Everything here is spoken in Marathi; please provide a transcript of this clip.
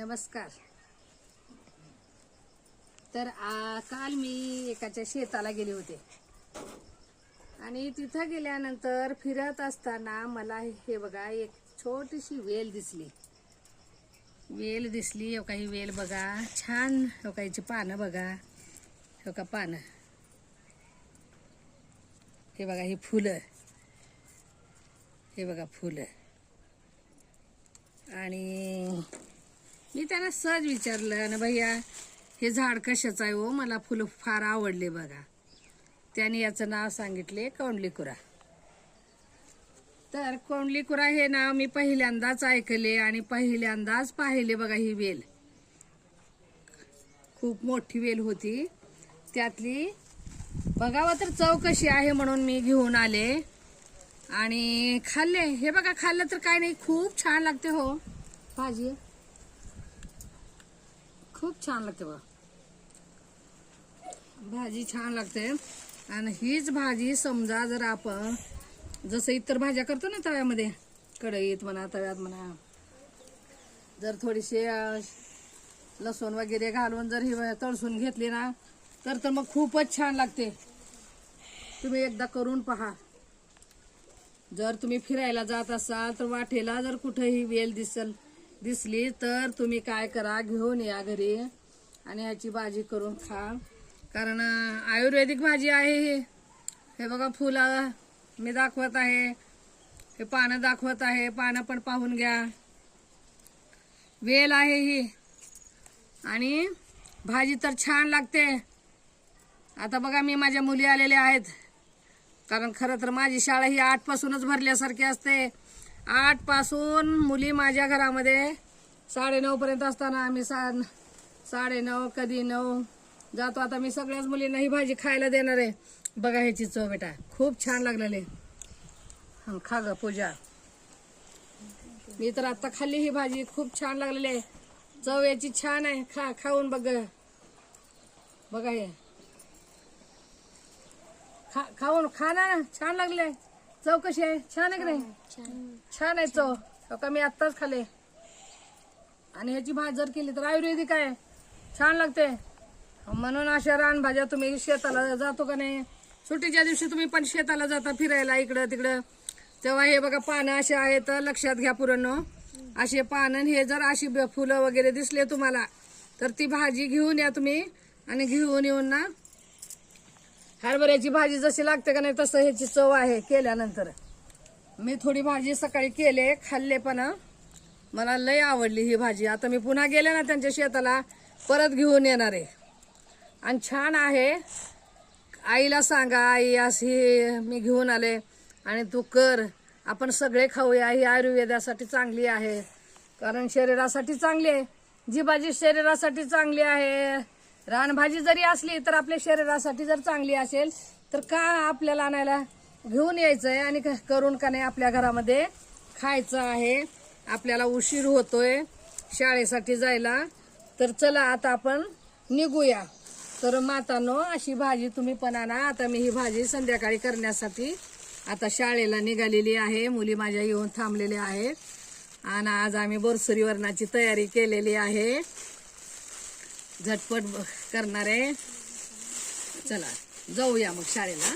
नमस्कार. तर काल मी एकाच्या शेताला गेले होते आणि तिथं गेल्यानंतर फिरत असताना मला हे बघा एक छोटीशी वेल दिसली. हो का, ही वेल बघा छान. हो का, हिची पानं बघा. हो का, पानं. हे बघा, ही फुलं. हे बघा फुलं. आणि मी त्यांना सहज विचारलं ना, भैया हे झाड कशाचं आहे हो, मला फुलं फार आवडले बघा. त्याने याचं नाव सांगितले कौंडलीकुरा. तर कौंडलीकुरा हे नाव मी पहिल्यांदाच ऐकले आणि पहिल्यांदाच पाहिले बघा. ही वेल खूप मोठी वेल होती. त्यातली बघावं तर चव कशी आहे म्हणून मी घेऊन आले आणि खाल्ले. हे बघा, खाल्लं तर काय नाही, खूप छान लागते हो भाजी. खूप छान लागते बघा भाजी, छान लागते. आणि हीच भाजी समजा जर आपण जसं इतर भाज्या करतो ना तव्यामध्ये, कढईत म्हणा तव्यात म्हणा, जर थोडीशी लसूण वगैरे घालून जर ही तळसून घेतली ना तर मग खूपच छान लागते. तुम्ही एकदा करून पहा. जर तुम्ही फिरायला जात असाल तर वाटेला जर कुठेही वेल दिसली तर तुम्ही काय करा, घेऊन या घरी आणि ह्याची भाजी करून खा. कारण आयुर्वेदिक भाजी आहे ही. हे बघा फुलं मी दाखवत आहे, हे पानं दाखवत आहे. पानं पण पाहून घ्या. वेल आहे ही आणि भाजी तर छान लागते. आता बघा, मी माझ्या मुली आलेल्या आहेत. कारण खरं तर माझी शाळा ही 8 पासूनच भरल्यासारखी असते. 8 पासून मुली माझ्या घरामध्ये 9:30 पर्यंत असताना आम्ही 9:30 कधी 9 जातो. आता मी सगळ्याच मुलींना ही भाजी खायला देणार आहे. बघा ह्याची चव बेटा, खूप छान लागलेले. खा ग पूजा. मी तर आता खाल्ली ही भाजी, खूप छान लागलेली आहे. चव याची छान आहे. खाऊन बघ. बघा हे खाऊन खा ना, छान लागले. चव कशी आहे, छान आहे की नाही? छान आहे चव. हो का, मी आत्ताच खाल्ले. आणि ह्याची भाजी जर केली तर आयुर्वेदिक आहे, छान लागते. म्हणून अशा रानभाज्या तुम्ही शेताला जातो का नाही, सुट्टीच्या दिवशी तुम्ही पण शेताला जाता फिरायला इकडं तिकडं, तेव्हा हे बघा पानं असे आहेत. लक्षात घ्या पुरांनो, असे पानं. हे जर अशी फुलं वगैरे दिसले तुम्हाला तर ती भाजी घेऊन या तुम्ही. आणि घेऊन येऊन ना, हरभऱ्याची भाजी जशी लागते का नाही तसं ह्याची चव आहे केल्यानंतर. मी थोडी भाजी सकाळी केले, खाल्ले, पण मला लय आवडली ही भाजी. आता मी पुन्हा गेले ना त्यांच्या शेताला परत घेऊन येणार आहे. आणि छान आहे. आईला सांगा, आई अशी मी घेऊन आले आणि तू कर, आपण सगळे खाऊया. ही आयुर्वेदासाठी चांगली आहे, कारण शरीरासाठी चांगली आहे. जी भाजी शरीरासाठी चांगली आहे, रानभाजी जरी असली तर आपल्या शरीरासाठी जर चांगली असेल तर का आपल्याला आणायला घेऊन यायचंय आणि करून का नाही आपल्या घरामध्ये खायचं आहे. आपल्याला उशीर होतोय शाळेसाठी जायला. तर चला आता आपण निघूया. तर मातांनो, अशी भाजी तुम्ही पण आणा. आता मी ही भाजी संध्याकाळी करण्यासाठी आता शाळेला निघालेली आहे. मुली माझ्या येऊन थांबलेल्या आहेत आणि आज आम्ही बोरसुरी वरणाची तयारी केलेली आहे. झटपट करणारे. चला जाऊया मग शाळेला.